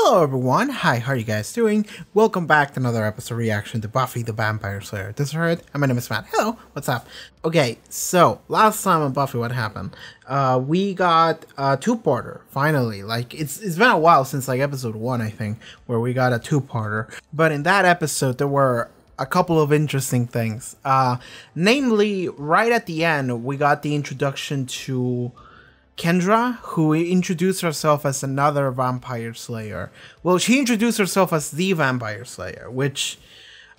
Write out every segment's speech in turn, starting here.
Hello everyone, hi, how are you guys doing? Welcome back to another episode reaction to Buffy the Vampire Slayer. This is Haarute, and my name is Matt. Hello, what's up? Okay, so last time on Buffy, what happened? We got a two-parter, finally. Like, it's been a while since like episode 1, I think, where we got a two-parter. But in that episode, there were a couple of interesting things. Namely, right at the end, we got the introduction to Kendra, who introduced herself as another vampire slayer. Well, she introduced herself as the vampire slayer, which,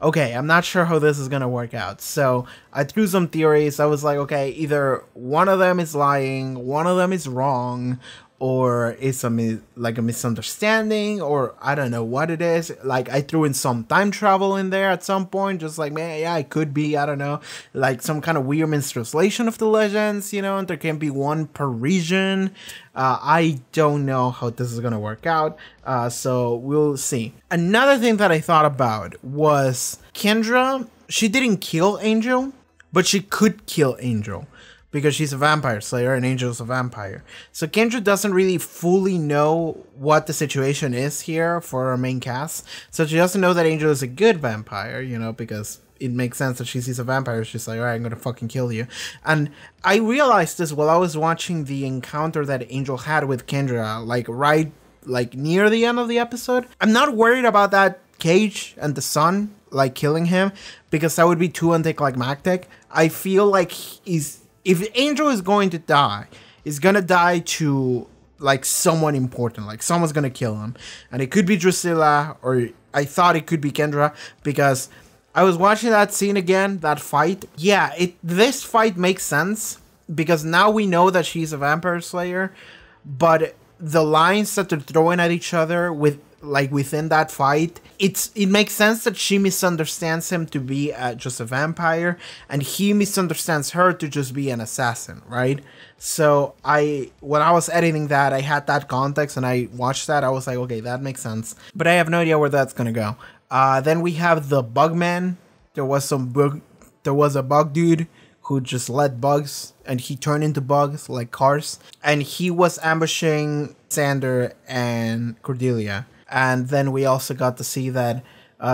okay, I'm not sure how this is gonna work out. So I threw some theories. I was like, okay, either one of them is lying, one of them is wrong, or it's a misunderstanding, or I don't know what it is. Like, I threw in some time travel in there at some point, just like, man, yeah, it could be, I don't know, like some kind of weird mistranslation of the legends, you know, and there can be one per region. I don't know how this is gonna work out, so we'll see. Another thing that I thought about was Kendra. She didn't kill Angel, but she could kill Angel, because she's a vampire slayer and Angel's a vampire. So Kendra doesn't really fully know what the situation is here for our main cast. So she doesn't know that Angel is a good vampire, you know, because it makes sense that she sees a vampire. She's like, all right, I'm gonna fucking kill you. And I realized this while I was watching the encounter that Angel had with Kendra, like near the end of the episode. I'm not worried about that cage and the sun, like killing him, because that would be too anticlimactic. I feel like if Angel is going to die, he's gonna die to like someone important, like someone's gonna kill him. And it could be Drusilla, or I thought it could be Kendra, because I was watching that scene again, that fight. Yeah, this fight makes sense, because now we know that she's a vampire slayer, but the lines that they're throwing at each other within that fight, it makes sense that she misunderstands him to be just a vampire, and he misunderstands her to just be an assassin, right? So when I was editing that, I had that context, and I watched that, I was like, okay, that makes sense, but I have no idea where that's gonna go. Then we have the Bugman. There was a bug dude who just let bugs, and he turned into bugs like cars, and he was ambushing Xander and Cordelia. And then we also got to see that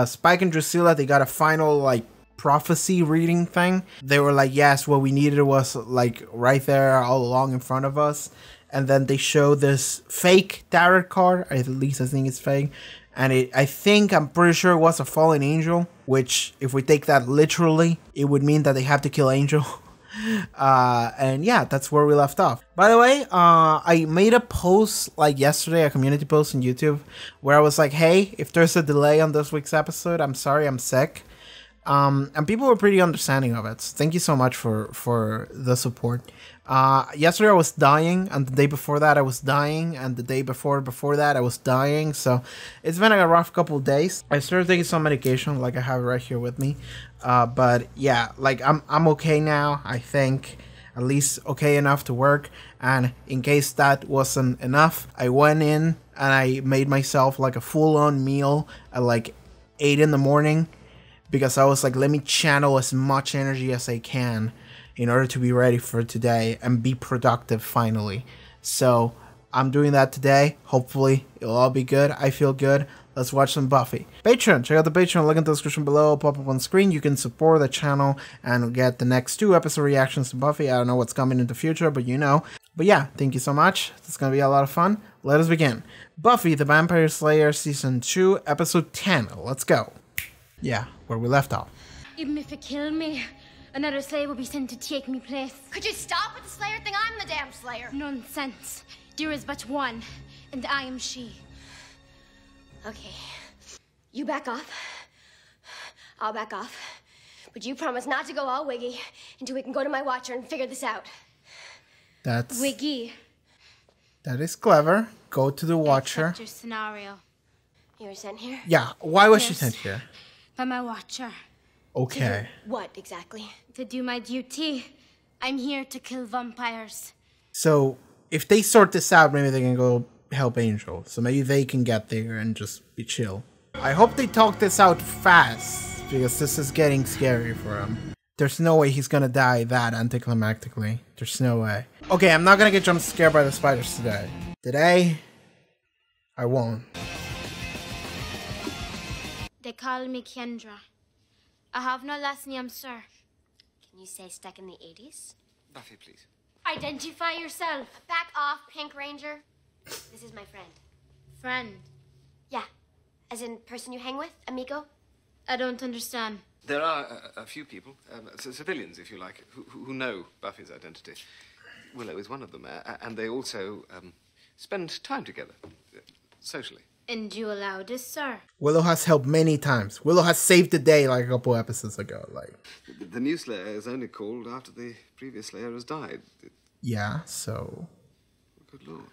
Spike and Drusilla, they got a final like prophecy reading thing. They were like, yes, what we needed was like right there all along in front of us. And then they show this fake tarot card, at least I think it's fake. And I'm pretty sure it was a fallen angel, which if we take that literally, it would mean that they have to kill Angel. And yeah, that's where we left off. By the way, I made a post like yesterday, a community post on YouTube, where I was like, hey, if there's a delay on this week's episode, I'm sorry, I'm sick. And people were pretty understanding of it. So thank you so much for the support. Yesterday I was dying, and the day before that I was dying, and the day before that I was dying. So it's been like a rough couple of days. I started taking some medication, like I have it right here with me. But yeah, like I'm okay now. I think at least okay enough to work. And in case that wasn't enough, I went in and I made myself like a full-on meal at like 8 in the morning, because I was like, let me channel as much energy as I can in order to be ready for today and be productive finally. So I'm doing that today. Hopefully it'll all be good. I feel good. Let's watch some Buffy. Patreon, check out the Patreon, link in the description below, pop up on screen. You can support the channel and get the next 2 episode reactions to Buffy. I don't know what's coming in the future, but you know. But yeah, thank you so much. It's gonna be a lot of fun. Let us begin. Buffy the Vampire Slayer Season 2, Episode 10. Let's go. Yeah, where we left off. Even if you kill me, another Slayer will be sent to take me place. Could you stop with the Slayer thing? I'm the damn Slayer. Nonsense. There is but one, and I am she. Okay. You back off. I'll back off. But you promise not to go all wiggy until we can go to my watcher and figure this out. That's wiggy. That is clever. Go to the watcher. Accept your scenario. You were sent here? Yeah, why was she sent here? By my watcher. Okay. What exactly? To do my duty. I'm here to kill vampires. So if they sort this out, maybe they can go help Angel. So maybe they can get there and just be chill. I hope they talk this out fast, because this is getting scary for him. There's no way he's gonna die that anticlimactically. There's no way. Okay, I'm not gonna get jump scared by the spiders today. Today, I won't. They call me Kendra. I have no last name, sir. Can you say stuck in the 80s? Buffy, please. Identify yourself. Back off, Pink Ranger. This is my friend. Friend. Yeah. As in person you hang with, amigo? I don't understand. There are a few people, civilians, if you like, who know Buffy's identity. Willow is one of them, and they also spend time together, socially. And you allow this, sir? Willow has helped many times. Willow has saved the day like a couple episodes ago. Like, the new Slayer is only called after the previous Slayer has died. yeah, so... Good lord.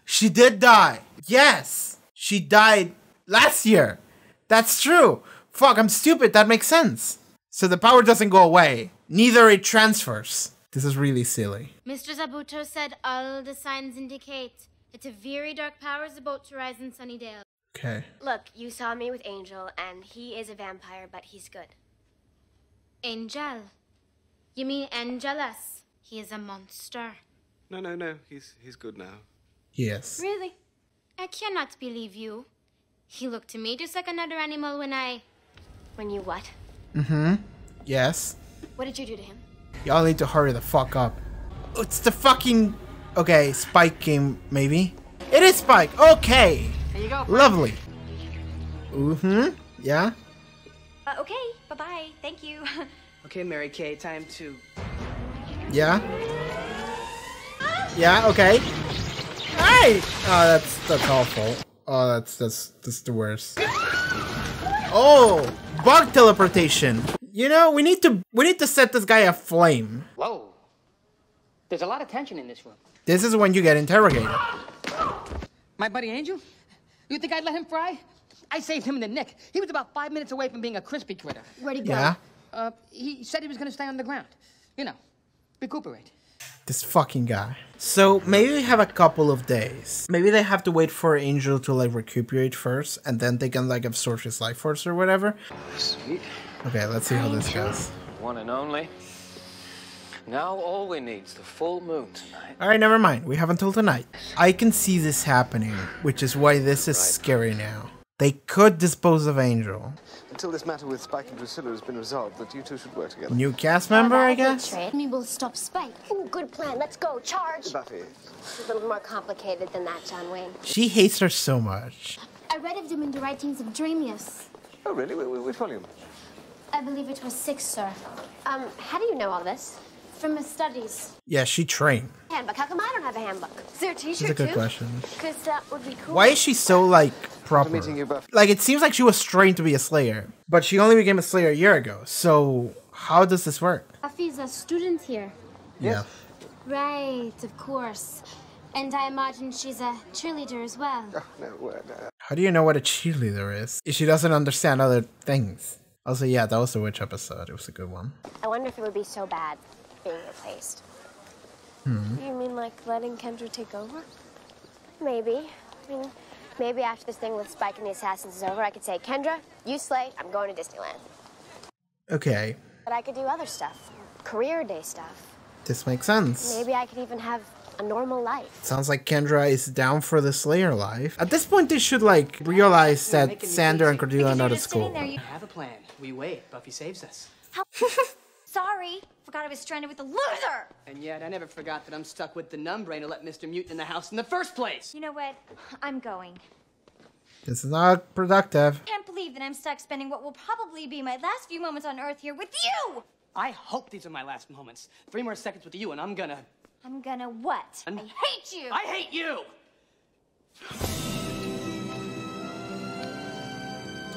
She did die! Yes! She died last year! That's true! Fuck, I'm stupid, that makes sense. So the power doesn't go away. Neither it transfers. This is really silly. Mr. Zabuto said all the signs indicate that a very dark power is about to rise in Sunnydale. Okay. Look, you saw me with Angel, and he is a vampire, but he's good. Angel? You mean Angelus? He is a monster. No, he's good now. Yes. Really? I cannot believe you. He looked to me just like another animal when I... When you what? Mm-hmm. Yes. What did you do to him? Y'all need to hurry the fuck up. It's the fucking... Okay, Spike game, maybe? It is Spike! Okay! There you go. Lovely. Mm-hmm. Yeah? Okay, bye-bye. Thank you. Okay, Mary Kay, time to... Yeah? Yeah, okay. Hey! Oh, that's awful. Oh, that's the worst. Oh! Bug teleportation! You know, we need to set this guy aflame. Whoa. There's a lot of tension in this room. This is when you get interrogated. My buddy Angel? You think I'd let him fry? I saved him in the nick. He was about 5 minutes away from being a crispy critter. Where'd he go? Yeah? He said he was gonna stay on the ground. You know, recuperate. This fucking guy. So maybe we have a couple of days. Maybe they have to wait for Angel to like recuperate first, and then they can like absorb his life force or whatever. Sweet. Okay, let's see how this goes. One and only. Now all we need is the full moon tonight. Alright, never mind. We have until tonight. I can see this happening, which is why this is scary now. They could dispose of Angel. Until this matter with Spike and Drusilla has been resolved, that you two should work together. New cast member, I guess? Me will stop Spike. Ooh, good plan. Let's go. Charge. Buffy. It's a little more complicated than that, John Wayne. She hates her so much. I read of them in the writings of Dreamius. Oh, really? Which volume? I believe it was 6, sir. How do you know all this? From his studies. Yeah, she trained. Handbook. How come I don't have a handbook? Is there a That's t-shirt a good too? question. Because that would be cool. Why is she so, like, proper? Meeting you, Buffy. Like, it seems like she was trained to be a Slayer. But she only became a Slayer a year ago. So, how does this work? Buffy's a student here. Yeah. Right, of course. And I imagine she's a cheerleader as well. Oh, no word. How do you know what a cheerleader is? If she doesn't understand other things. Also, yeah, that was the witch episode. It was a good one. I wonder if it would be so bad being replaced. You mean like letting Kendra take over? Maybe. I mean, maybe after this thing with Spike and the Assassins is over, I could say, Kendra, you slay, I'm going to Disneyland. Okay, But I could do other stuff. Career day stuff. this makes sense. Maybe I could even have a normal life. Sounds like Kendra is down for the Slayer life. At this point, they should, like, realize that Xander and Cordelia are not at school. I have a plan. We wait. Buffy saves us. Sorry. Forgot I was stranded with a loser. And yet, I never forgot that I'm stuck with the numbrain who let Mr. Mutant in the house in the first place. You know what? I'm going. This is not productive. Can't believe that I'm stuck spending what will probably be my last few moments on Earth here with you. I hope these are my last moments. 3 more seconds with you, and I'm gonna what? I hate you. I hate you!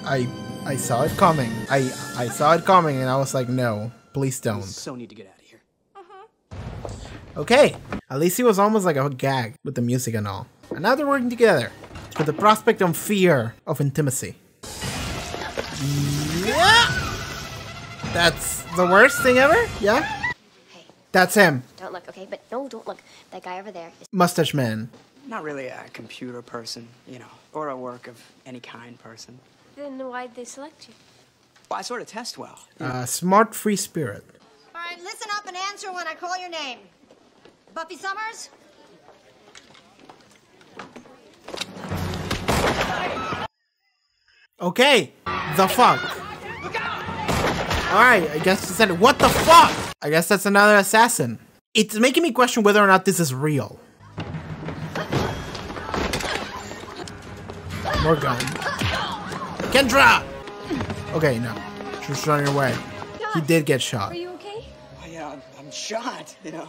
I saw it coming. I saw it coming and I was like, no, please don't. So need to get out of here. Okay, at least it was almost like a gag with the music and all. And now they're working together with the prospect and fear of intimacy. Yeah! That's the worst thing ever? Yeah? Hey, That's him. don't look, okay? But no, don't look. That guy over there is... Mustache man. Not really a computer person, you know, or a work of any kind person. Then why'd they select you? Well, I sort of test well. Smart free spirit. All right, listen up and answer when I call your name. Buffy Summers? Okay, the fuck. Alright, I guess it's what the fuck? I guess that's another assassin. It's making me question whether or not this is real. More gun. Kendra! Okay, no. Just running away. He did get shot. Are you okay? Oh, yeah, I'm shot, you know.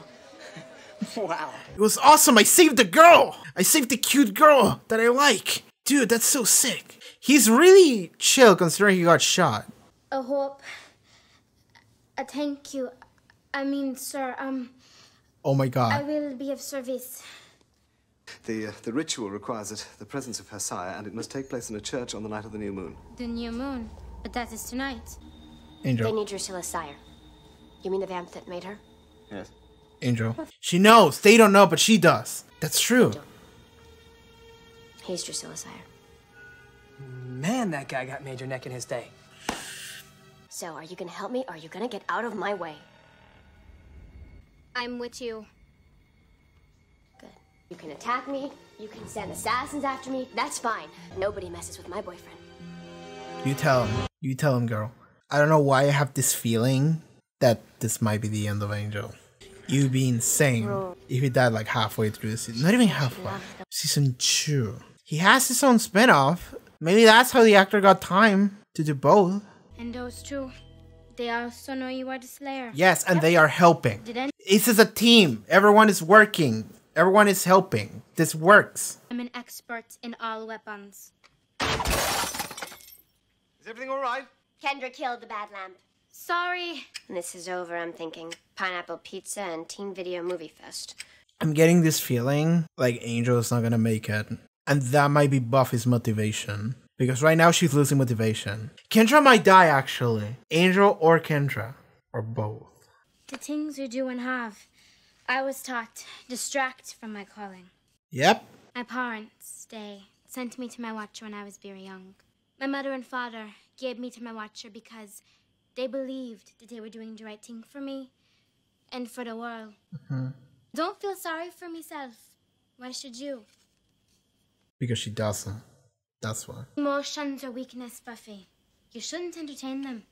Wow. It was awesome. I saved the girl. I saved the cute girl that I like. Dude, that's so sick. He's really chill considering he got shot. A hope. A thank you. I mean, sir, Oh my I god. will be of service. The ritual requires it, the presence of her sire, and it must take place in a church on the night of the new moon. The new moon. But that is tonight. They Angel. need Drusilla's sire. You mean the vamp that made her? Yes. Angel. She knows. They don't know, but she does. That's true. He's Drusilla's sire. Man, that guy got major neck in his day. So, are you gonna help me, or are you gonna get out of my way? I'm with you. Good. You can attack me, you can send assassins after me, that's fine. Nobody messes with my boyfriend. You tell him. You tell him, girl. I don't know why I have this feeling that this might be the end of Angel. You'd be insane if he died like halfway through the season. Not even halfway. Season 2. He has his own spin-off. Maybe that's how the actor got time to do both. And those two, they also know you are the Slayer. Yes, and they are helping. Did any- This is a team. Everyone is working. Everyone is helping. This works. I'm an expert in all weapons. Is everything all right? Kendra killed the bad lamp. Sorry. When this is over, I'm thinking pineapple pizza and teen video movie fest. I'm getting this feeling like Angel is not gonna make it. And that might be Buffy's motivation. Because right now she's losing motivation. Kendra might die actually. Angel or Kendra. Or both. The things you do and have, I was taught, distract from my calling. Yep. My parents, they sent me to my watcher when I was very young. My mother and father gave me to my watcher because they believed that they were doing the right thing for me and for the world. Don't feel sorry for myself. Why should you? Because she doesn't. That's why. Emotions are weakness, Buffy. You shouldn't entertain them.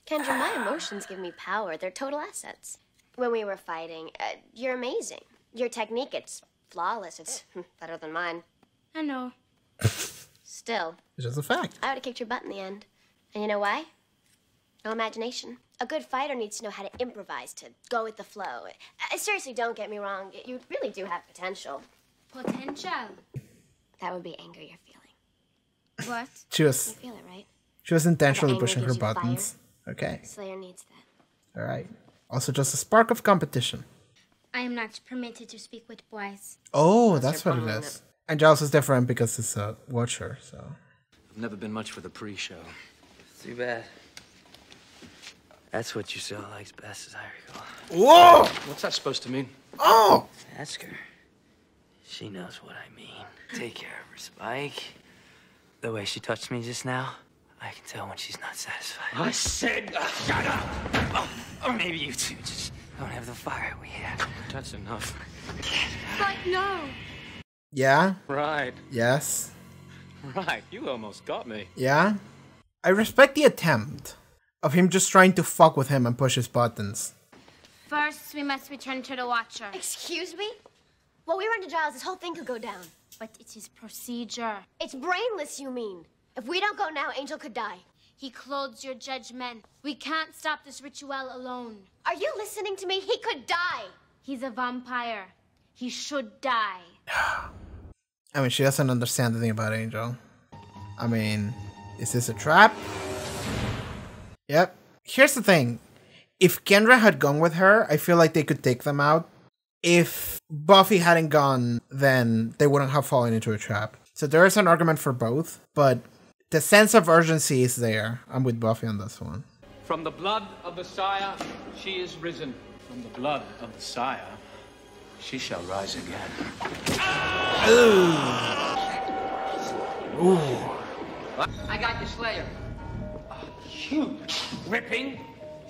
Kendra, my emotions give me power. They're total assets. When we were fighting, you're amazing. Your technique, it's flawless. It's better than mine. I know. Still, It's just a fact. I would have kicked your butt in the end. And you know why? No imagination. A good fighter needs to know how to improvise, to go with the flow. Seriously, don't get me wrong. You really do have potential. Potential. That would be anger you're feeling. What? She You was feel it, right? intentionally The anger pushing her gives you buttons. Okay. Slayer needs that. Alright. Also just a spark of competition. I am not permitted to speak with boys. Oh, that's what it problem, is. And Giles is different because it's a watcher, so. I've never been much for the pre-show. Too bad. That's what Drusilla likes best, as I recall. Whoa! What's that supposed to mean? Oh! Ask her. She knows what I mean. Take care of her, Spike. The way she touched me just now, I can tell when she's not satisfied. I said, shut up! Or maybe you two just don't have the fire we have. That's enough. But no! Yeah? Right, Yes? right. You almost got me. Yeah? I respect the attempt of him just trying to fuck with him and push his buttons. First, we must return to the Watcher. Excuse me? While we run to Giles, this whole thing could go down. But it is procedure. It's brainless, you mean? If we don't go now, Angel could die. He clothes your judgment. We can't stop this ritual alone. Are you listening to me? He could die. He's a vampire. He should die. I mean, she doesn't understand anything about Angel. I mean, is this a trap? Yep. Here's the thing. If Kendra had gone with her, I feel like they could take them out. If Buffy hadn't gone, then they wouldn't have fallen into a trap. So there is an argument for both, but the sense of urgency is there. I'm with Buffy on this one. From the blood of the sire, she is risen. From the blood of the sire, she shall rise again. I got your Slayer. Huge. Ripping.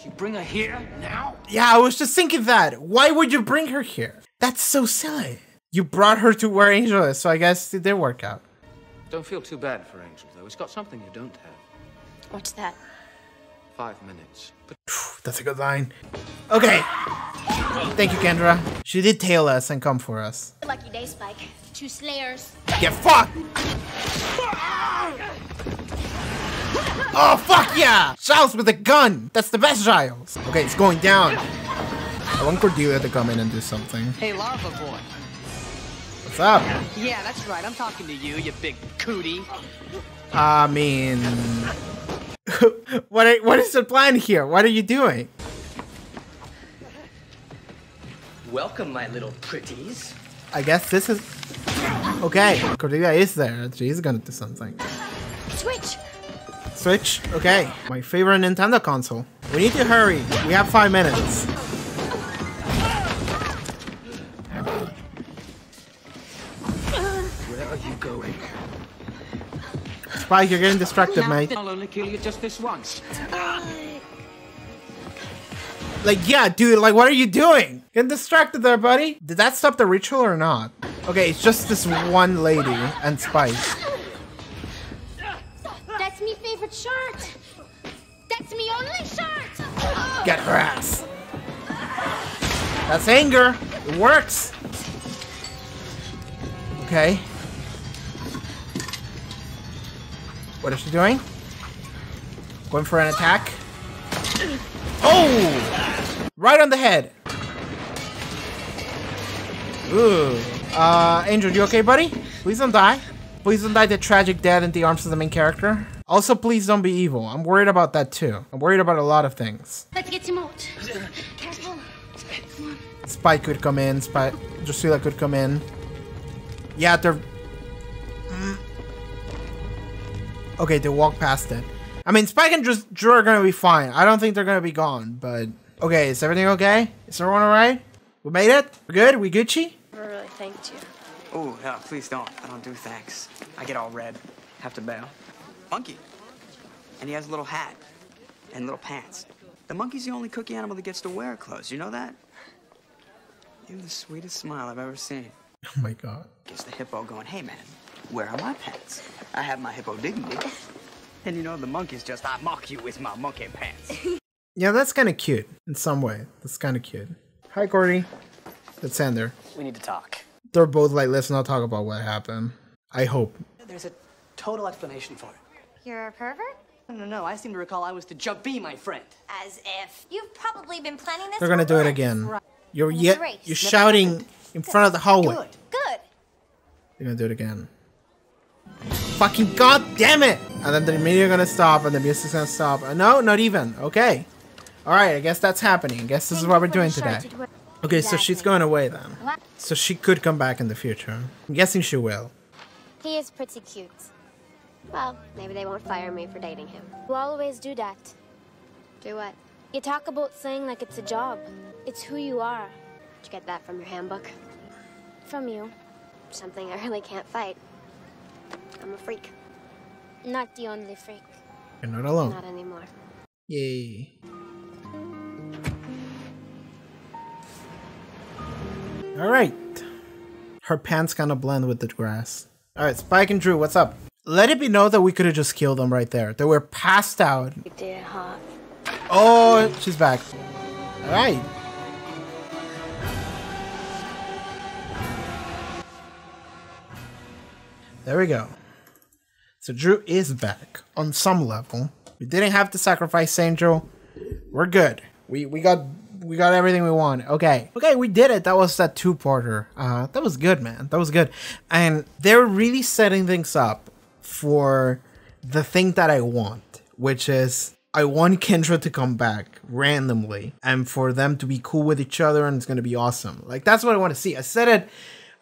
You bring her here now? Yeah, I was just thinking that. Why would you bring her here? That's so silly. You brought her to where Angel is, so I guess it did work out. Don't feel too bad for Angel, though. It's got something you don't have. What's that? 5 minutes. But That's a good line. Okay. Thank you, Kendra. She did tail us and come for us. Lucky day, Spike. 2 Slayers. Get fucked! Oh, fuck yeah! Giles with a gun! That's the best Giles! Okay, it's going down. I want Cordelia to come in and do something. Hey, Lava Boy. What's up? Yeah, that's right. I'm talking to you, you big cootie. I mean... what is the plan here? What are you doing? Welcome, my little pretties. I guess this is... Okay, Cordelia is there. She's gonna do something. Switch. Switch? Okay. My favorite Nintendo console. We need to hurry. We have 5 minutes. Where are you going? Spike, you're getting distracted, mate. I'll only kill you just this once. Like, yeah, dude, like, what are you doing? Getting distracted there, buddy. Did that stop the ritual or not? Okay, it's just this one lady and Spike. That's me favorite shirt. That's me only shirt. Get her ass. That's anger. It works. Okay. What is she doing? Going for an attack. Oh! Right on the head. Ooh. Angel, you okay, buddy? Please don't die. Please don't die the tragic death in the arms of the main character. Also, please don't be evil. I'm worried about that too. I'm worried about a lot of things. Let's get him out. Careful. Spike could come in. Drusilla could come in. Yeah, they're... Okay, they walk past it. I mean, Spike and Drew are gonna be fine. I don't think they're gonna be gone, but... Okay, is everything okay? Is everyone alright? We made it? We're good? We Gucci? I really thanked you. Oh, no, please don't. I don't do thanks. I get all red. Have to bail. Monkey. And he has a little hat. And little pants. The monkey's the only cookie animal that gets to wear clothes. You know that? You have the sweetest smile I've ever seen. Oh my god. Gets the hippo going, hey man, where are my pants? I have my hippo dignity. And you know, the monkey's just, I mock you with my monkey pants. Yeah, that's kind of cute in some way. That's kind of cute. Hi, Cordy. That's Sander. We need to talk. They're both like, let's not talk about what happened. I hope. There's a total explanation for it. You're a pervert? No, I seem to recall I was to be my friend. As if. You've probably been planning this They're gonna for do it months. again. Right. You're shouting in front of the hallway. Good. Good. They're gonna do it again. Fucking god damn it! And then the immediately gonna stop and the music's gonna stop. No, not even. Okay. Alright, I guess that's happening. I guess this is what we're doing today. Okay, so she's going away then. So she could come back in the future. I'm guessing she will. He is pretty cute. Well, maybe they won't fire me for dating him. You always do that. Do what? You talk about slaying like it's a job. It's who you are. Did you get that from your handbook? From you. Something I really can't fight. I'm a freak. Not the only freak. You're not alone. Not anymore. Yay. Alright. Her pants kind of blend with the grass. Alright, Spike and Drew, what's up? Let it be known that we could have just killed them right there. They were passed out. You did, huh? Oh, she's back. Alright. There we go. So Drew is back on some level. We didn't have to sacrifice Angel. We're good. We got everything we want. Okay, we did it. That was that 2-parter. That was good, man. That was good. And they're really setting things up for the thing that I want, which is I want Kendra to come back randomly and for them to be cool with each other, and it's gonna be awesome. Like, that's what I want to see. I said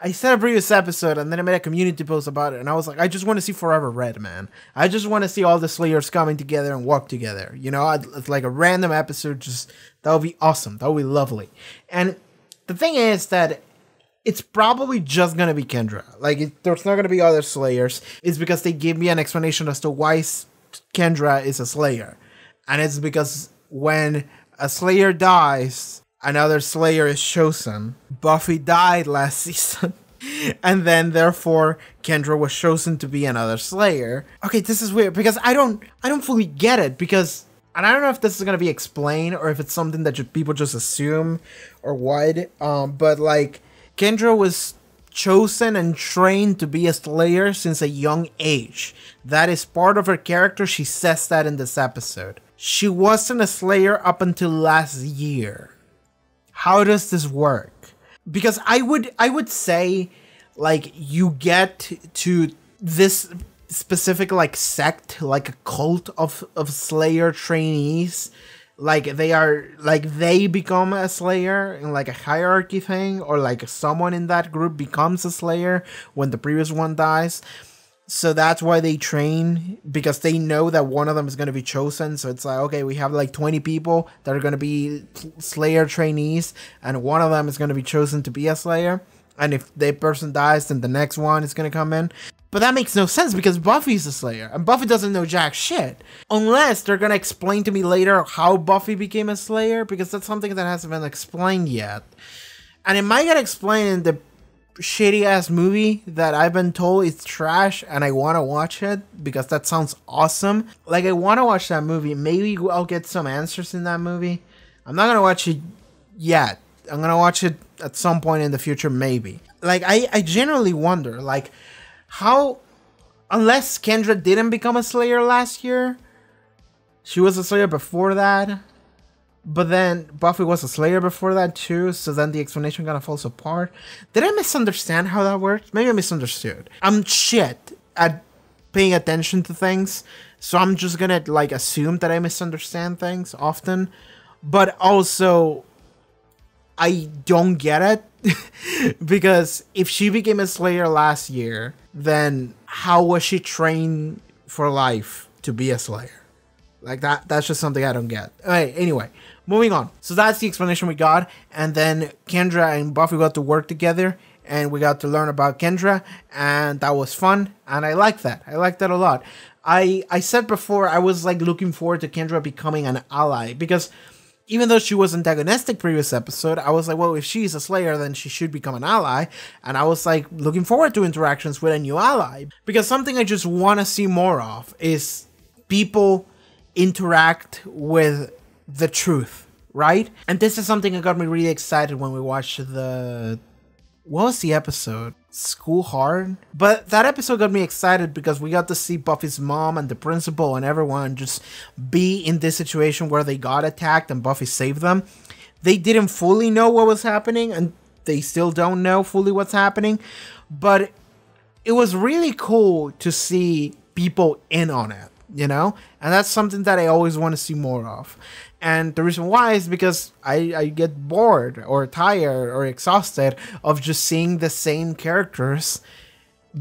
a previous episode, and then I made a community post about it, and I was like, I just want to see Forever Red, man. I just want to see all the Slayers coming together and work together. You know, it's like a random episode, just, that would be awesome. That would be lovely. And the thing is that it's probably just going to be Kendra. Like, there's not going to be other Slayers. It's because they gave me an explanation as to why Kendra is a Slayer. And it's because when a Slayer dies, another Slayer is chosen. Buffy died last season. And then therefore Kendra was chosen to be another Slayer. Okay, this is weird because I don't fully get it, because, and I don't know if this is gonna be explained or if it's something that people just assume or what. But like Kendra was chosen and trained to be a Slayer since a young age. That is part of her character. She says that in this episode. She wasn't a Slayer up until last year. How does this work? Because I would say, like, you get to this specific like sect, like a cult of Slayer trainees, like they become a Slayer in like a hierarchy thing, or like someone in that group becomes a Slayer when the previous one dies. So that's why they train, because they know that one of them is going to be chosen. So it's like, okay, we have like 20 people that are going to be Slayer trainees, and one of them is going to be chosen to be a Slayer. And if that person dies, then the next one is going to come in. But that makes no sense because Buffy's a Slayer, and Buffy doesn't know jack shit. Unless they're going to explain to me later how Buffy became a Slayer, because that's something that hasn't been explained yet. And it might get explained in the shitty ass movie that I've been told is trash, and I want to watch it because that sounds awesome. Like, I want to watch that movie. Maybe I'll get some answers in that movie. I'm not gonna watch it yet. I'm gonna watch it at some point in the future, maybe. Like, I genuinely wonder, like, how, unless Kendra didn't become a Slayer last year, she was a Slayer before that. But then Buffy was a Slayer before that too, so then the explanation kind of falls apart. Did I misunderstand how that works? Maybe I misunderstood. I'm shit at paying attention to things, so I'm just gonna like assume that I misunderstand things often. But also, I don't get it, because if she became a Slayer last year, then how was she trained for life to be a Slayer? Like, that's just something I don't get. Alright, anyway, moving on. So that's the explanation we got, and then Kendra and Buffy got to work together, and we got to learn about Kendra, and that was fun, and I like that. I like that a lot. I said before, I was like looking forward to Kendra becoming an ally, because even though she was antagonistic previous episode, I was like, well, if she's a Slayer, then she should become an ally. And I was like looking forward to interactions with a new ally, because something I just want to see more of is people interact with the truth, right? And this is something that got me really excited when we watched what was the episode? School Hard? But that episode got me excited because we got to see Buffy's mom and the principal and everyone just be in this situation where they got attacked and Buffy saved them. They didn't fully know what was happening, and they still don't know fully what's happening, but it was really cool to see people in on it, you know? And that's something that I always want to see more of. And the reason why is because I get bored or tired or exhausted of just seeing the same characters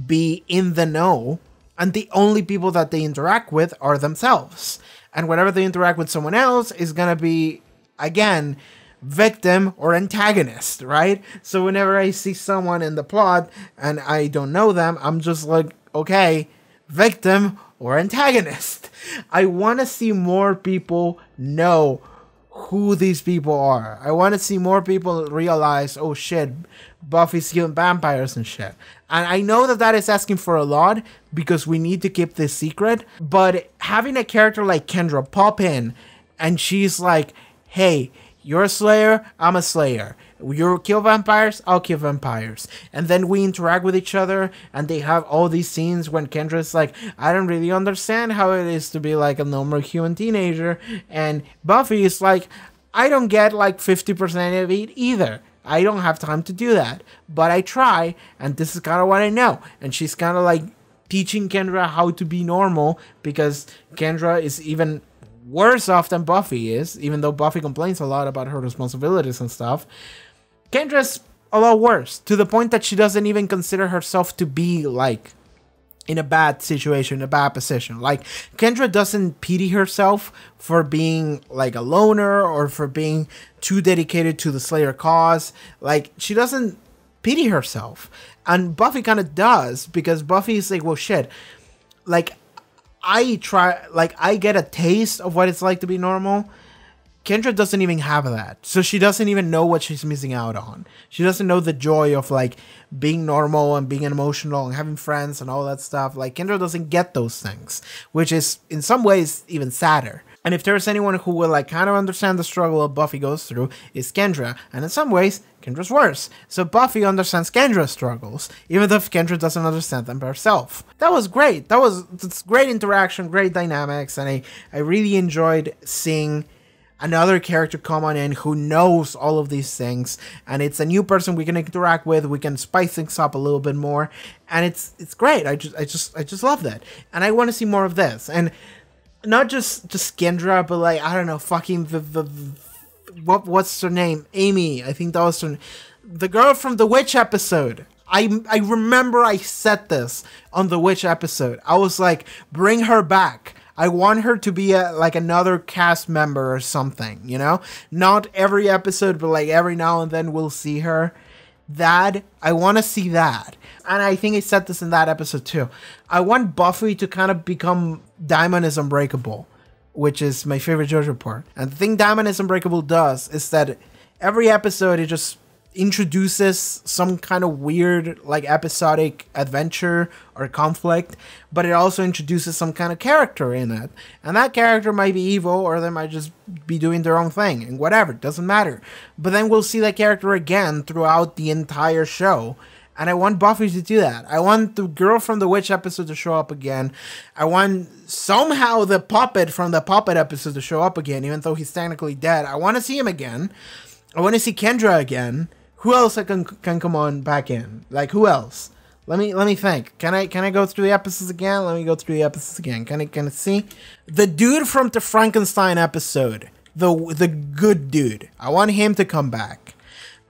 be in the know, and the only people that they interact with are themselves. And whenever they interact with someone else is gonna be, again, victim or antagonist, right? So whenever I see someone in the plot and I don't know them, I'm just like, okay, victim or antagonist. I want to see more people know who these people are. I want to see more people realize, oh shit, Buffy's killing vampires and shit. And I know that that is asking for a lot because we need to keep this secret, but having a character like Kendra pop in and she's like, hey, you're a Slayer, I'm a Slayer. You kill vampires, I'll kill vampires. And then we interact with each other, and they have all these scenes when Kendra's like, I don't really understand how it is to be like a normal human teenager. And Buffy is like, I don't get like 50% of it either. I don't have time to do that. But I try, and this is kind of what I know. And she's kind of like teaching Kendra how to be normal, because Kendra is even worse off than Buffy is, even though Buffy complains a lot about her responsibilities and stuff. Kendra's a lot worse, to the point that she doesn't even consider herself to be like in a bad situation, a bad position. Like, Kendra doesn't pity herself for being like a loner or for being too dedicated to the Slayer cause. Like, she doesn't pity herself, and Buffy kind of does, because Buffy is like, well, shit, like, I get a taste of what it's like to be normal. Kendra doesn't even have that. So she doesn't even know what she's missing out on. She doesn't know the joy of like being normal and being emotional and having friends and all that stuff. Like Kendra doesn't get those things, which is in some ways even sadder. And if there's anyone who will like kind of understand the struggle that Buffy goes through, it's Kendra. And in some ways, Kendra's worse. So Buffy understands Kendra's struggles, even if Kendra doesn't understand them herself. That was great. That's great interaction, great dynamics, and I really enjoyed seeing another character come on in who knows all of these things, and it's a new person we can interact with. We can spice things up a little bit more, and it's great. I just love that, and I want to see more of this. And not just Kendra, but like, I don't know, fucking what's her name? Amy. I think that was her name. The girl from the Witch episode. I remember I said this on the Witch episode. I was like, bring her back. I want her to be like another cast member or something, you know? Not every episode, but like every now and then we'll see her. That, I want to see that. And I think I said this in that episode too. I want Buffy to kind of become Diamond is Unbreakable, which is my favorite JoJo part. And the thing Diamond is Unbreakable does is that every episode it just introduces some kind of weird like episodic adventure or conflict, but it also introduces some kind of character in it, and that character might be evil or they might just be doing their own thing, and whatever, it doesn't matter. But then we'll see that character again throughout the entire show, and I want Buffy to do that. I want the girl from the Witch episode to show up again. I want somehow the puppet from the Puppet episode to show up again, even though he's technically dead. I want to see him again. I want to see Kendra again. Who else can come on back in? Like, who else? Let me think. Can I go through the episodes again? Let me go through the episodes again. Can I see the dude from the Frankenstein episode? The good dude. I want him to come back.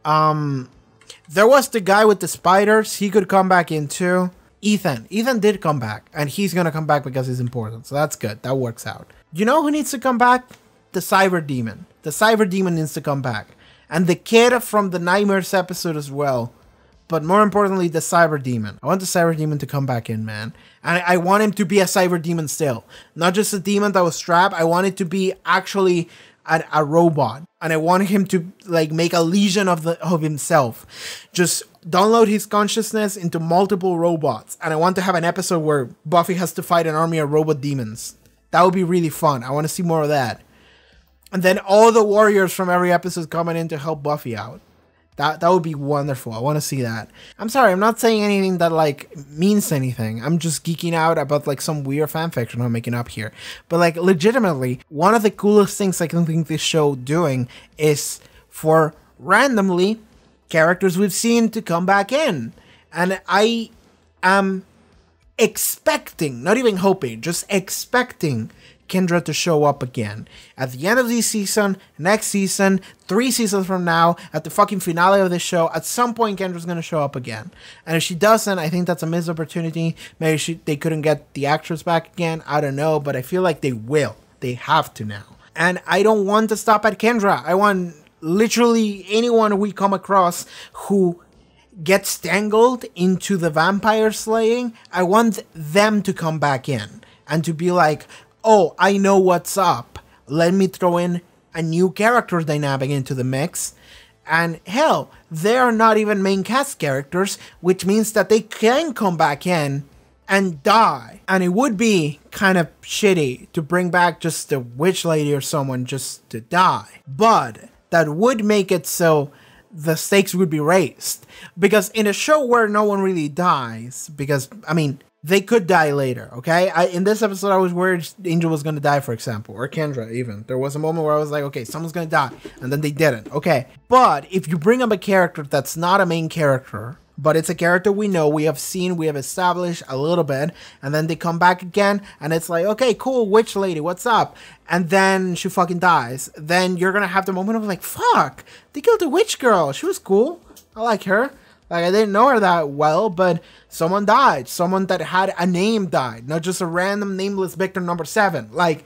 There was the guy with the spiders. He could come back in too. Ethan did come back, and he's gonna come back because he's important. So that's good. That works out. You know who needs to come back? The Cyber Demon. The Cyber Demon needs to come back. And the kid from the Nightmares episode as well. But more importantly, the Cyber Demon. I want the Cyber Demon to come back in, man. And I want him to be a Cyber Demon still. Not just a demon that was trapped. I want it to be actually a robot. And I want him to like make a legion of himself. Just download his consciousness into multiple robots. And I want to have an episode where Buffy has to fight an army of robot demons. That would be really fun. I want to see more of that. And then all the warriors from every episode coming in to help Buffy out. That would be wonderful. I want to see that. I'm sorry, I'm not saying anything that like means anything. I'm just geeking out about like some weird fanfiction I'm making up here. But like legitimately, one of the coolest things I can think this show doing is for randomly characters we've seen to come back in. And I am expecting, not even hoping, just expecting Kendra to show up again at the end of this season, next season, 3 seasons from now, at the fucking finale of this show. At some point Kendra's gonna show up again, and if she doesn't, I think that's a missed opportunity. Maybe they couldn't get the actress back again, I don't know, but I feel like they will. They have to now. And I don't want to stop at Kendra. I want literally anyone we come across who gets tangled into the vampire slaying. I want them to come back in and to be like, oh, I know what's up. Let me throw in a new character dynamic into the mix. And hell, they are not even main cast characters, which means that they can come back in and die. And it would be kind of shitty to bring back just a witch lady or someone just to die. But that would make it so the stakes would be raised. Because in a show where no one really dies, because, I mean, they could die later, okay? In this episode, I was worried Angel was gonna die, for example, or Kendra even. There was a moment where I was like, okay, someone's gonna die, and then they didn't, okay? But if you bring up a character that's not a main character, but it's a character we know, we have seen, we have established a little bit, and then they come back again, and it's like, okay, cool, witch lady, what's up? And then she fucking dies. Then you're gonna have the moment of like, fuck, they killed the witch girl. She was cool. I like her. Like, I didn't know her that well, but someone died. Someone that had a name died. Not just a random nameless victim number 7. Like,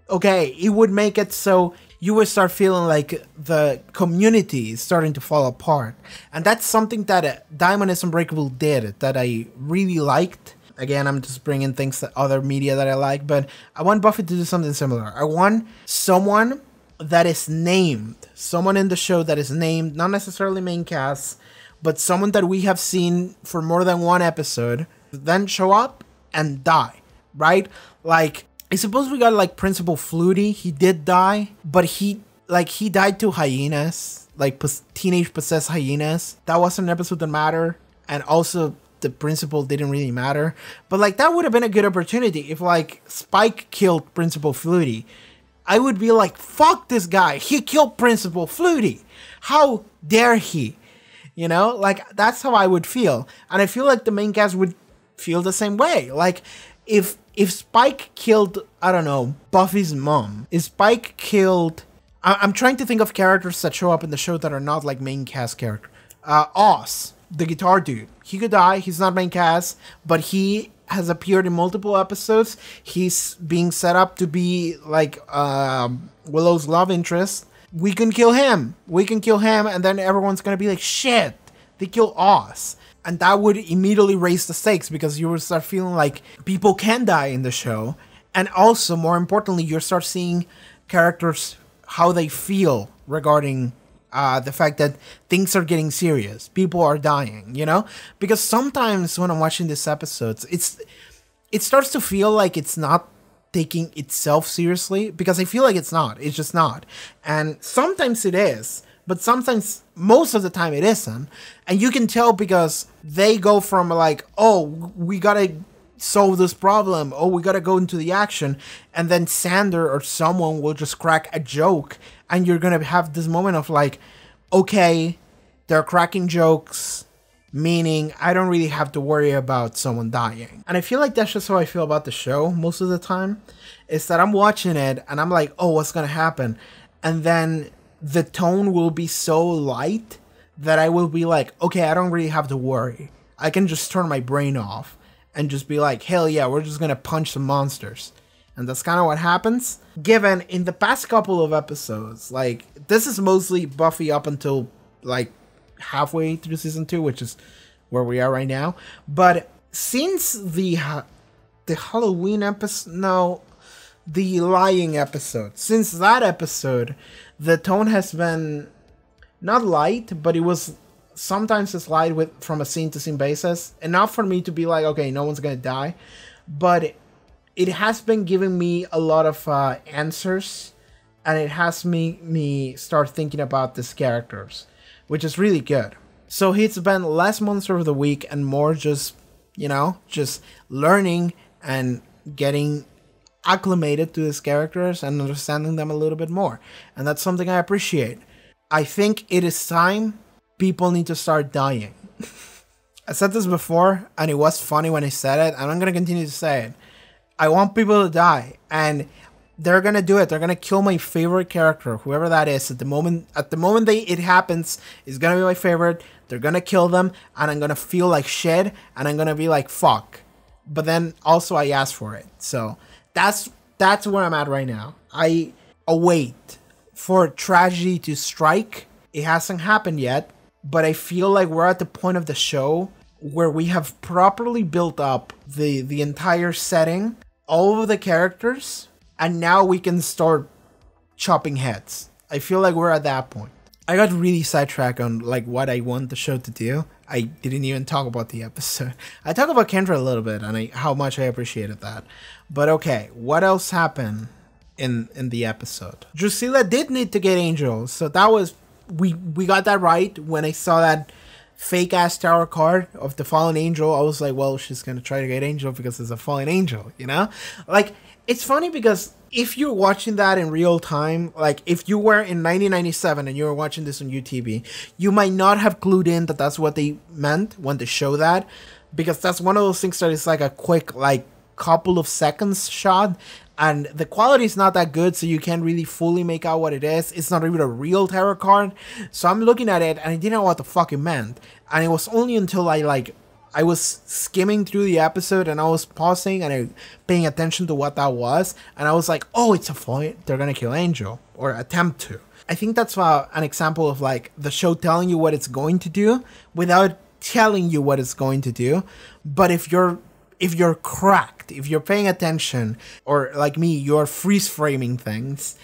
okay, it would make it so you would start feeling like the community is starting to fall apart. And that's something that Diamond is Unbreakable did that I really liked. Again, I'm just bringing things that other media that I like, but I want Buffy to do something similar. I want someone that is named, someone in the show that is named, not necessarily main cast, but someone that we have seen for more than one episode, then show up and die, right? Like, I suppose we got like Principal Flutie, he did die, but he died to hyenas, like teenage possessed hyenas. That wasn't an episode that mattered, and also the principal didn't really matter. But like, that would have been a good opportunity if like Spike killed Principal Flutie. I would be like, fuck this guy, he killed Principal Flutie. How dare he? You know, like, that's how I would feel. And I feel like the main cast would feel the same way. Like, if Spike killed, I don't know, Buffy's mom, if Spike killed, I'm trying to think of characters that show up in the show that are not like main cast characters. Oz, the guitar dude, he could die, he's not main cast, but he has appeared in multiple episodes. He's being set up to be like Willow's love interest. We can kill him, and then everyone's gonna be like, shit, they killed Oz. And that would immediately raise the stakes, because you would start feeling like people can die in the show. And also, more importantly, you start seeing characters, how they feel regarding the fact that things are getting serious. People are dying, you know? Because sometimes when I'm watching these episodes, it starts to feel like it's not taking itself seriously, because I feel like it's not. It's just not. And sometimes it is, but sometimes, most of the time, it isn't. And you can tell because they go from like, oh, we gotta solve this problem, oh, we gotta go into the action, and then Sander or someone will just crack a joke, and you're gonna have this moment of like, okay, they're cracking jokes, meaning I don't really have to worry about someone dying. And I feel like that's just how I feel about the show most of the time, is that I'm watching it and I'm like, oh, what's gonna happen? And then the tone will be so light that I will be like, okay, I don't really have to worry. I can just turn my brain off and just be like, hell yeah, we're just gonna punch some monsters. And that's kind of what happens. Given in the past couple of episodes, like, this is mostly Buffy up until like halfway through season 2, which is where we are right now. But since the Halloween episode, no, the lying episode, since that episode, the tone has been not light, but it was sometimes it's light from a scene to scene basis, enough for me to be like, okay, no one's gonna die, but it has been giving me a lot of answers, and it has me start thinking about these characters, which is really good. So it's been less Monster of the Week and more just, you know, just learning and getting acclimated to these characters and understanding them a little bit more. And that's something I appreciate. I think it is time people need to start dying. I said this before, and it was funny when I said it, and I'm going to continue to say it. I want people to die, and they're going to do it. They're going to kill my favorite character, whoever that is. At the moment it happens, it's going to be my favorite. They're going to kill them, and I'm going to feel like shit, and I'm going to be like, fuck. But then also I asked for it. So that's where I'm at right now. I await for tragedy to strike. It hasn't happened yet, but I feel like we're at the point of the show where we have properly built up the entire setting, all of the characters, and now we can start chopping heads. I feel like we're at that point. I got really sidetracked on like what I want the show to do. I didn't even talk about the episode. I talked about Kendra a little bit and how much I appreciated that. But okay, what else happened in the episode? Drusilla did need to get Angel, so that was we got that right. When I saw that fake ass tarot card of the fallen angel, I was like, well, she's gonna try to get Angel because it's a fallen angel, you know? Like, it's funny because if you're watching that in real time, like if you were in 1997 and you were watching this on UTV, you might not have clued in that that's what they meant when they show that, because that's one of those things that is like a quick, like, couple of seconds shot, and the quality is not that good, so you can't really fully make out what it is. It's not even a real tarot card. So I'm looking at it and I didn't know what the fuck it meant, and it was only until I was skimming through the episode and I was pausing and paying attention to what that was, and I was like, oh, it's a fallen, they're gonna kill Angel, or attempt to. I think that's an example of like the show telling you what it's going to do without telling you what it's going to do. But if you're cracked, if you're paying attention, or like me, you're freeze framing things,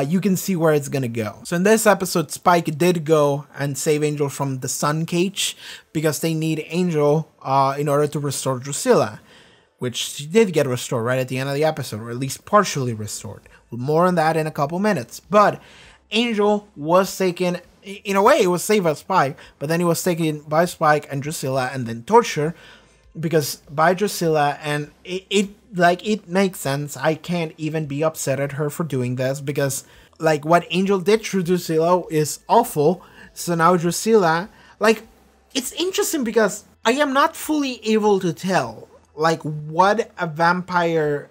you can see where it's gonna go. So in this episode, Spike did go and save Angel from the sun cage because they need Angel in order to restore Drusilla, which she did get restored right at the end of the episode, or at least partially restored. More on that in a couple minutes. But Angel was taken, in a way, it was saved by Spike, but then he was taken by Spike and Drusilla and then tortured because by Drusilla, and it makes sense. I can't even be upset at her for doing this because like what Angel did to Drusilla is awful. So now Drusilla, like, it's interesting because I am not fully able to tell like what a vampire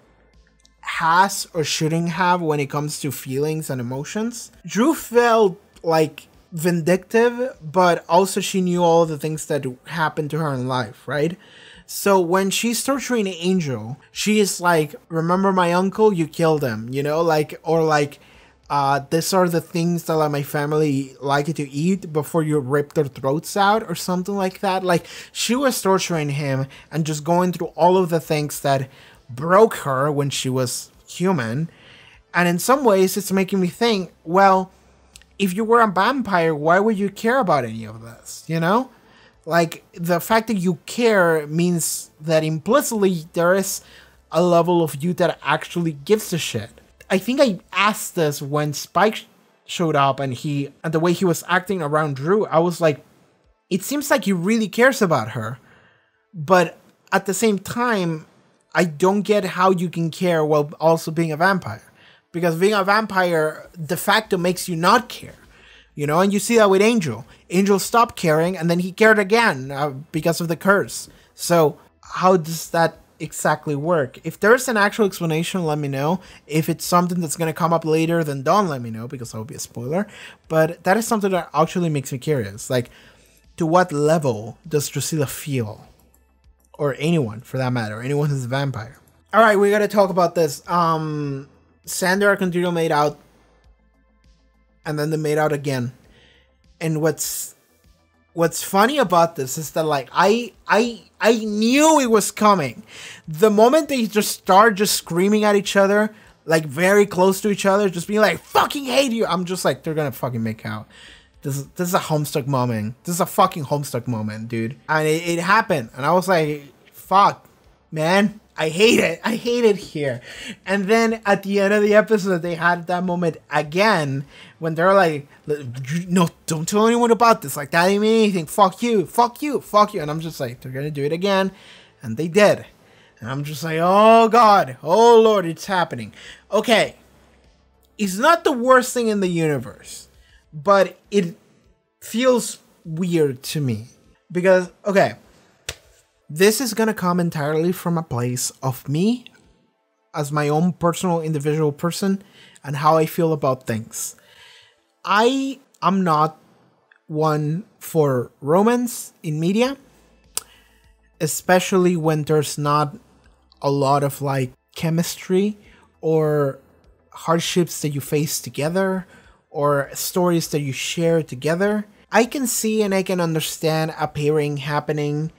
has or shouldn't have when it comes to feelings and emotions. Drew felt like vindictive, but also she knew all the things that happened to her in life, right? So when she's torturing Angel, she is like, remember my uncle? You killed him, you know, like, or like, these are the things that like my family like to eat before you rip their throats out or something like that. Like she was torturing him and just going through all of the things that broke her when she was human. And in some ways it's making me think, well, if you were a vampire, why would you care about any of this, you know? Like, the fact that you care means that implicitly there is a level of you that actually gives a shit. I think I asked this when Spike showed up and the way he was acting around Drew, I was like, it seems like he really cares about her. But at the same time, I don't get how you can care while also being a vampire. Because being a vampire de facto makes you not care. You know, and you see that with Angel. Angel stopped caring and then he cared again because of the curse. So how does that exactly work? If there's an actual explanation, let me know. If it's something that's going to come up later, then don't let me know because that would be a spoiler. But that is something that actually makes me curious. Like, to what level does Drusilla feel? Or anyone, for that matter. Anyone who's a vampire. Alright, we got to talk about this. Sander and Continuo made out. And then they made out again. And what's funny about this is that like I knew it was coming. The moment they just start just screaming at each other, like very close to each other, just being like, fucking hate you. I'm just like, they're gonna fucking make out. This is a Homestuck moment. This is a fucking Homestuck moment, dude. And it happened. And I was like, fuck, man. I hate it. I hate it here. And then at the end of the episode, they had that moment again when they're like, no, don't tell anyone about this. Like, that didn't mean anything. Fuck you. Fuck you. Fuck you. And I'm just like, they're going to do it again. And they did. And I'm just like, oh, God. Oh, Lord, it's happening. Okay. It's not the worst thing in the universe. But it feels weird to me. Because, okay. This is gonna come entirely from a place of me as my own personal individual person and how I feel about things. I am not one for romance in media, especially when there's not a lot of like chemistry or hardships that you face together or stories that you share together. I can see and I can understand a pairing happening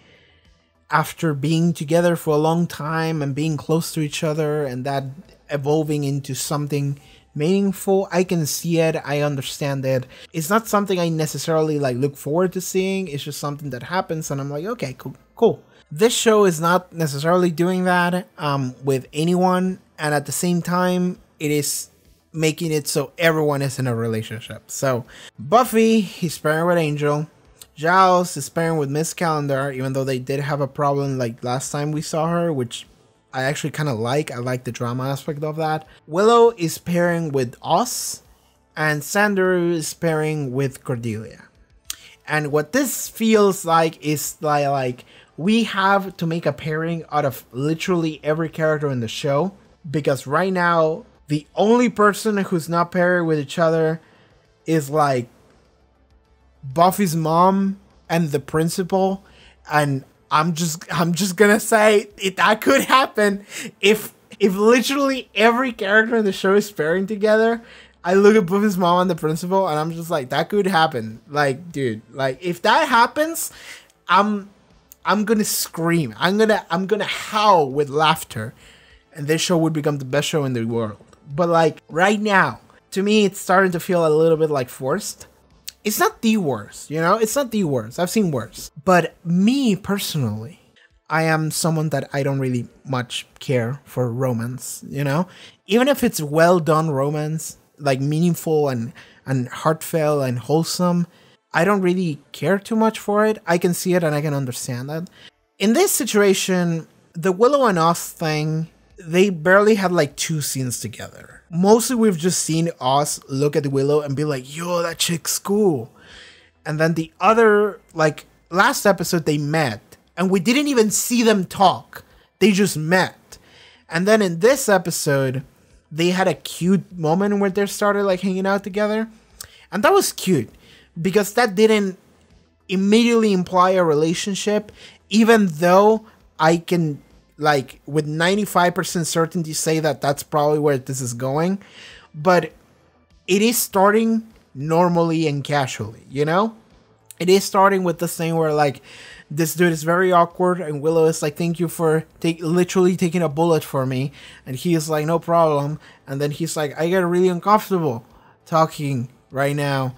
after being together for a long time and being close to each other and that evolving into something meaningful. I can see it. I understand it. It's not something I necessarily like look forward to seeing. It's just something that happens and I'm like, okay, cool. This show is not necessarily doing that with anyone. And at the same time, it is making it so everyone is in a relationship. So Buffy, he's pairing with Angel. Giles is pairing with Miss Calendar, even though they did have a problem like last time we saw her, which I actually kind of like. I like the drama aspect of that. Willow is pairing with Oz, and Sander is pairing with Cordelia. And what this feels like is like we have to make a pairing out of literally every character in the show, because right now the only person who's not paired with each other is like Buffy's mom and the principal, and I'm just gonna say that could happen if literally every character in the show is pairing together. I look at Buffy's mom and the principal, and I'm just like, that could happen. Like, dude, like if that happens, I'm gonna scream. I'm gonna howl with laughter, and this show would become the best show in the world. But like right now, to me, it's starting to feel a little bit like forced. It's not the worst, you know? It's not the worst. I've seen worse. But me, personally, I am someone that I don't really much care for romance, you know? Even if it's well done romance, like meaningful and heartfelt and wholesome, I don't really care too much for it. I can see it and I can understand that. In this situation, the Willow and Oz thing, they barely had like 2 scenes together. Mostly we've just seen Oz look at Willow and be like, yo, that chick's cool. And then the other, like, last episode they met and we didn't even see them talk. They just met. And then in this episode, they had a cute moment where they started like hanging out together. And that was cute because that didn't immediately imply a relationship, even though I can, like, with 95% certainty say that that's probably where this is going. But it is starting normally and casually, you know? It is starting with this thing where, like, this dude is very awkward and Willow is like, thank you for literally taking a bullet for me. And he is like, no problem. And then he's like, I get really uncomfortable talking right now.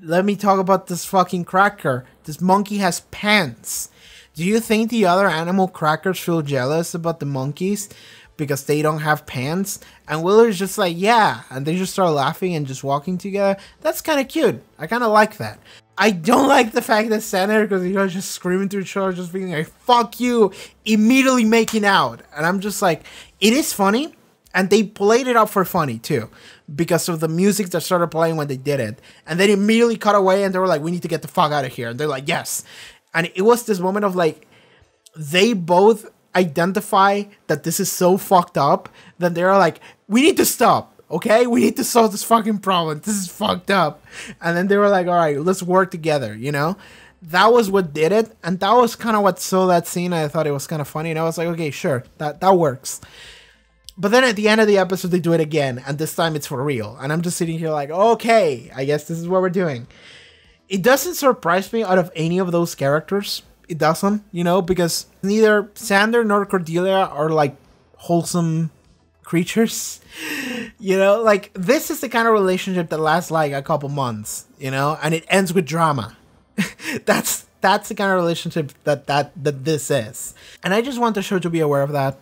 Let me talk about this fucking cracker. This monkey has pants. Do you think the other animal crackers feel jealous about the monkeys because they don't have pants? And Willow's just like, yeah. And they just start laughing and just walking together. That's kind of cute. I kind of like that. I don't like the fact that Senator, because he was just screaming to each other, just being like, fuck you, immediately making out. And I'm just like, it is funny. And they played it up for funny too, because of the music that started playing when they did it. And then immediately cut away and they were like, we need to get the fuck out of here. And they're like, yes. And it was this moment of like, they both identify that this is so fucked up that they're like, we need to stop. Okay, we need to solve this fucking problem. This is fucked up. And then they were like, all right, let's work together, you know? That was what did it. And that was kind of what sold that scene. I thought it was kind of funny. And I was like, okay, sure, that works. But then at the end of the episode, they do it again. And this time it's for real. And I'm just sitting here like, okay, I guess this is what we're doing. It doesn't surprise me out of any of those characters. It doesn't, you know, because neither Xander nor Cordelia are like wholesome creatures. You know, like, this is the kind of relationship that lasts like a couple months, you know, and it ends with drama. That's the kind of relationship that this is. And I just want the show to be aware of that.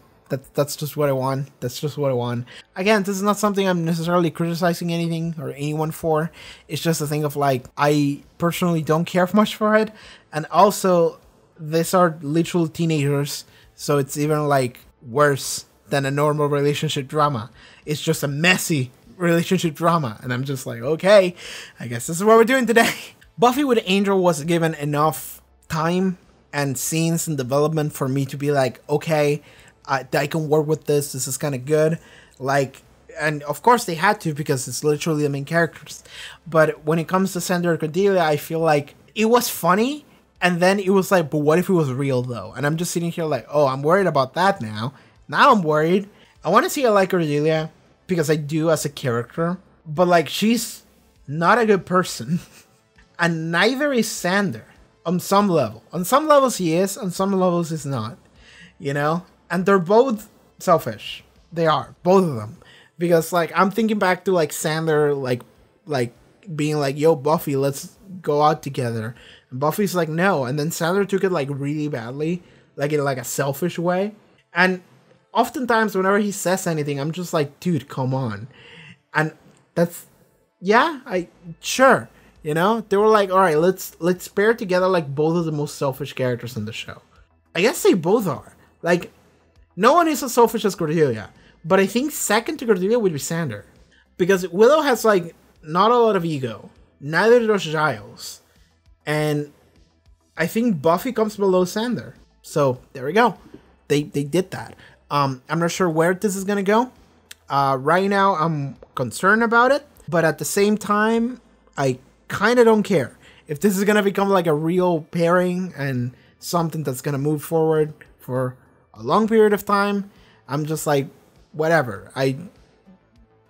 That's just what I want. That's just what I want. Again, this is not something I'm necessarily criticizing anything or anyone for. It's just a thing of like, I personally don't care much for it. And also, these are literal teenagers, so it's even like worse than a normal relationship drama. It's just a messy relationship drama. And I'm just like, okay, I guess this is what we're doing today. Buffy with Angel was given enough time and scenes and development for me to be like, okay, I can work with this. This is kind of good. Like, and of course they had to because it's literally the main characters. But when it comes to Xander and Cordelia, I feel like it was funny. And then it was like, but what if it was real though? And I'm just sitting here like, oh, I'm worried about that now. Now I'm worried. I want to see her like Cordelia because I do as a character. But like, she's not a good person. And neither is Xander on some level. On some levels he is, on some levels he's not. You know? And they're both selfish. They are, both of them. Because like, I'm thinking back to like Xander like being like, yo, Buffy, let's go out together. And Buffy's like, no. And then Xander took it like really badly, like in like a selfish way. And oftentimes whenever he says anything, I'm just like, dude, come on. And that's, yeah, sure. You know, they were like, all right, let's pair together like both of the most selfish characters in the show. I guess they both are. Like, no one is as selfish as Cordelia, but I think second to Cordelia would be Xander. Because Willow has like not a lot of ego. Neither does Giles. And I think Buffy comes below Xander. So there we go. They did that. I'm not sure where this is gonna go. Right now I'm concerned about it, but at the same time, I kind of don't care. If this is gonna become like a real pairing and something that's gonna move forward for a long period of time, I'm just like, whatever.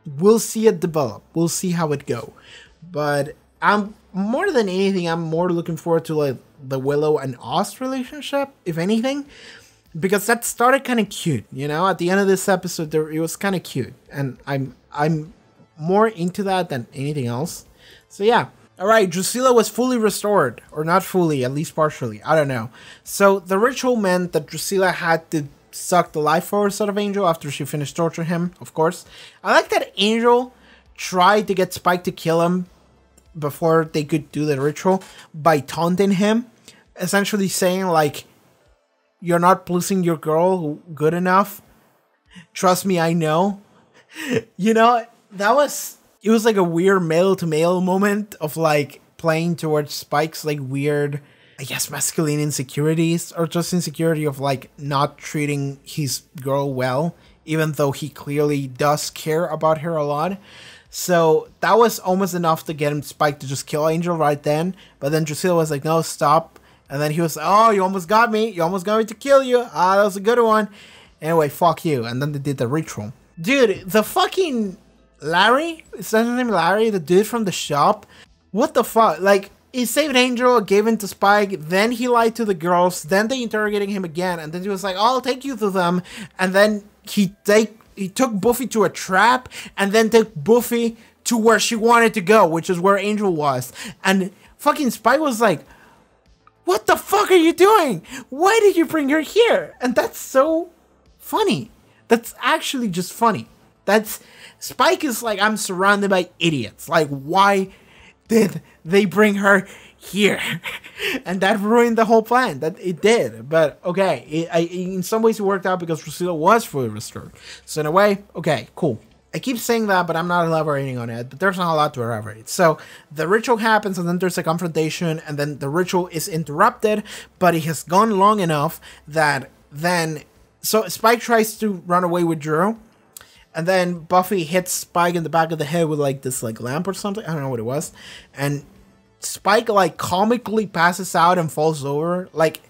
We'll see it develop. We'll see how it go. But I'm more than anything, I'm more looking forward to like the Willow and Oz relationship, if anything, because that started kind of cute, you know. At the end of this episode, it was kind of cute, and I'm more into that than anything else. So yeah. Alright, Drusilla was fully restored. Or not fully, at least partially. I don't know. So the ritual meant that Drusilla had to suck the life force out of Angel after she finished torturing him, of course. I like that Angel tried to get Spike to kill him before they could do the ritual by taunting him. Essentially saying like, you're not pleasing your girl good enough. Trust me, I know. You know, it was like a weird male to male moment of like playing towards Spike's like weird, I guess, masculine insecurities, or just insecurity of like not treating his girl well, even though he clearly does care about her a lot. So that was almost enough to get him Spike to just kill Angel right then. But then Drusilla was like, no, stop. And then he was like, oh, you almost got me. You almost got me to kill you. Ah, that was a good one. Anyway, fuck you. And then they did the ritual. Dude, the fucking Larry? Is that his name, Larry? The dude from the shop? What the fuck? Like, he saved Angel, gave in to Spike, then he lied to the girls, then they interrogating him again, and then he was like, oh, I'll take you to them. And then he took Buffy to a trap, and then took Buffy to where she wanted to go, which is where Angel was. And fucking Spike was like, what the fuck are you doing? Why did you bring her here? And that's so funny. That's actually just funny. Spike is like, I'm surrounded by idiots. Like, why did they bring her here? And that ruined the whole plan. That it did. But okay, in some ways it worked out because Drusilla was fully restored. So in a way, okay, cool. I keep saying that, but I'm not elaborating on it. But there's not a lot to elaborate. So the ritual happens, and then there's a confrontation, and then the ritual is interrupted. But it has gone long enough that then, so Spike tries to run away with Drew. And then Buffy hits Spike in the back of the head with like this like lamp or something. I don't know what it was. And Spike like comically passes out and falls over. Like,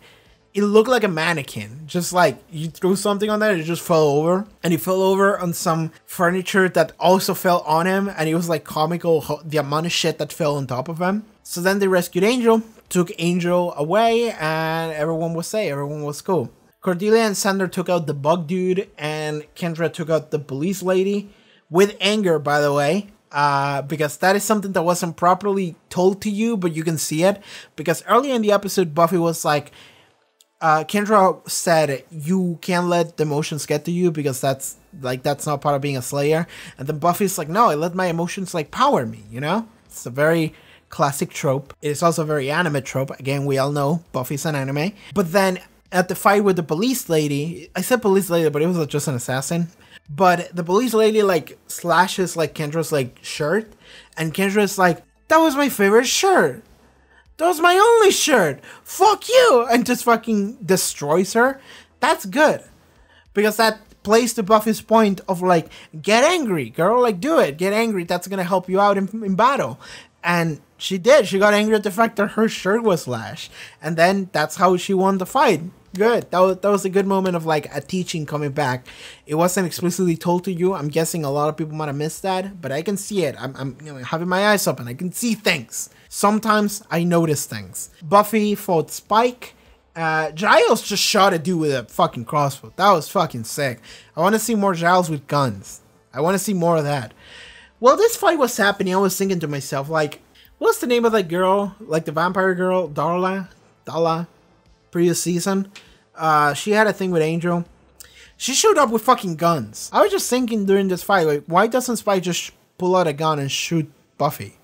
it looked like a mannequin. Just like you threw something on there, it just fell over. And he fell over on some furniture that also fell on him. And it was like comical, the amount of shit that fell on top of him. So then they rescued Angel, took Angel away, and everyone was safe. Everyone was cool. Cordelia and Sander took out the bug dude, and Kendra took out the police lady. With anger, by the way. Because that is something that wasn't properly told to you, but you can see it. Because earlier in the episode, Buffy was like, Kendra said, you can't let the emotions get to you because that's not part of being a Slayer. And then Buffy's like, no, I let my emotions like power me, you know? It's a very classic trope. It is also a very anime trope. Again, we all know Buffy's an anime. But then at the fight with the police lady, I said police lady, but it was just an assassin. But the police lady like slashes like Kendra's like shirt, and Kendra's like, that was my favorite shirt. That was my only shirt. Fuck you, and just fucking destroys her. That's good, because that plays to Buffy's point of like, get angry, girl, like do it, get angry. That's gonna help you out in battle. And she did. She got angry at the fact that her shirt was slashed, and then that's how she won the fight. Good. That was a good moment of like a teaching coming back. It wasn't explicitly told to you. I'm guessing a lot of people might have missed that, but I can see it. I'm having my eyes open. I can see things. Sometimes I notice things. Buffy fought Spike. Giles just shot a dude with a fucking crossbow. That was fucking sick. I want to see more Giles with guns. I want to see more of that. While this fight was happening, I was thinking to myself, like, what's the name of that girl? Like the vampire girl? Darla? Previous season. She had a thing with Angel. She showed up with fucking guns. I was just thinking during this fight, like, why doesn't Spike just pull out a gun and shoot Buffy?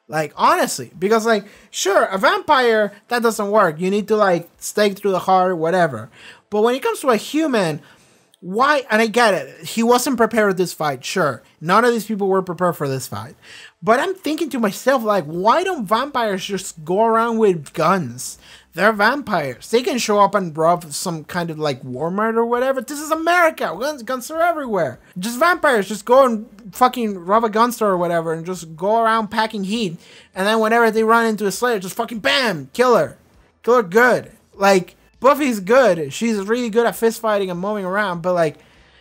Like, honestly, because like, sure, a vampire, that doesn't work. You need to like stake through the heart, whatever. But when it comes to a human, why? And I get it. He wasn't prepared for this fight. Sure. None of these people were prepared for this fight. But I'm thinking to myself, like, why don't vampires just go around with guns? They're vampires. They can show up and rob some kind of like Walmart or whatever. This is America. Guns are everywhere. Just vampires. Just go and fucking rob a gun store or whatever and just go around packing heat. And then whenever they run into a Slayer, just fucking bam, kill her. Kill her good. Like, Buffy's good. She's really good at fist fighting and moving around. But like,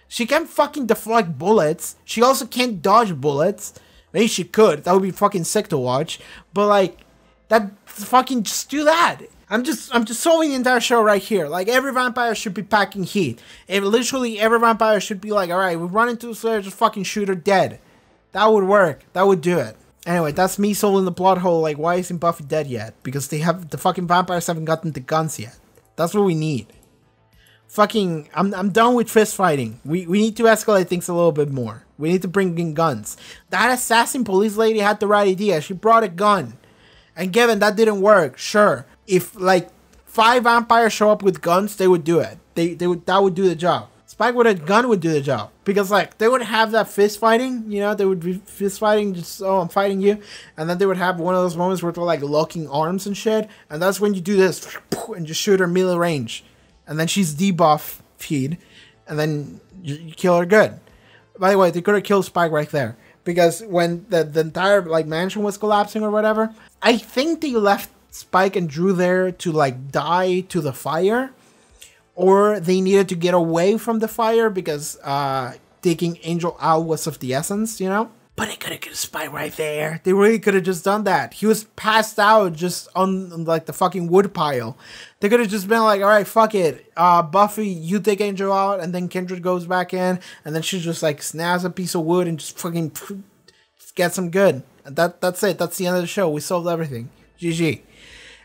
she can't fucking deflect bullets. She also can't dodge bullets. Maybe she could. That would be fucking sick to watch. But like, that fucking just do that. I'm just solving the entire show right here. Like, every vampire should be packing heat. Literally every vampire should be like, alright, we run into a Slayer, just fucking shoot her dead. That would work. That would do it. Anyway, that's me solving the plot hole, like, why isn't Buffy dead yet? Because the fucking vampires haven't gotten the guns yet. That's what we need. Fucking, I'm done with fist fighting. We need to escalate things a little bit more. We need to bring in guns. That assassin police lady had the right idea. She brought a gun. And given that didn't work, sure. If, like, 5 vampires show up with guns, they would do it. That would do the job. Spike with a gun would do the job. Because, like, they would have that fist fighting, you know, they would be fist fighting, just, oh, I'm fighting you. And then they would have one of those moments where they're, like, locking arms and shit. And that's when you do this, and just shoot her melee range. And then she's debuff feed. And then you kill her good. By the way, they could have killed Spike right there. Because when the entire, like, mansion was collapsing or whatever, I think they left Spike and Drew there to, like, die to the fire. Or they needed to get away from the fire because taking Angel out was of the essence, you know? But they could have killed Spike right there. They really could have just done that. He was passed out just on like the fucking wood pile. They could have just been like, all right, fuck it. Buffy, you take Angel out, and then Kindred goes back in, and then she just like snaps a piece of wood and just fucking gets him good. And that's it. That's the end of the show. We solved everything. GG.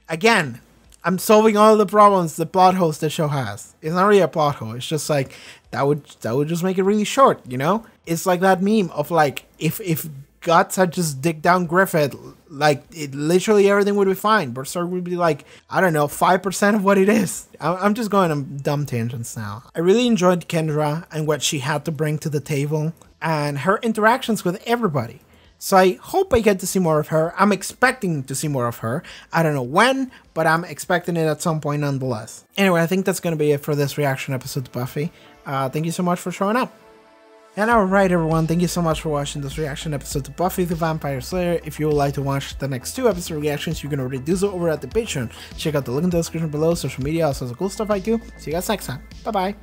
Again, I'm solving all the problems, the plot holes the show has. It's not really a plot hole. It's just like that would just make it really short, you know? It's like that meme of like if Guts had just digged down Griffith, like literally everything would be fine. Berserk would be like, I don't know, 5% of what it is. I'm just going on dumb tangents now. I really enjoyed Kendra and what she had to bring to the table and her interactions with everybody. So I hope I get to see more of her. I'm expecting to see more of her. I don't know when, but I'm expecting it at some point nonetheless. Anyway, I think that's going to be it for this reaction episode to Buffy. Thank you so much for showing up. And alright everyone, thank you so much for watching this reaction episode to Buffy the Vampire Slayer. If you would like to watch the next 2 episode reactions, you can already do so over at the Patreon. Check out the link in the description below, social media, all sorts of cool stuff I do. See you guys next time. Bye bye.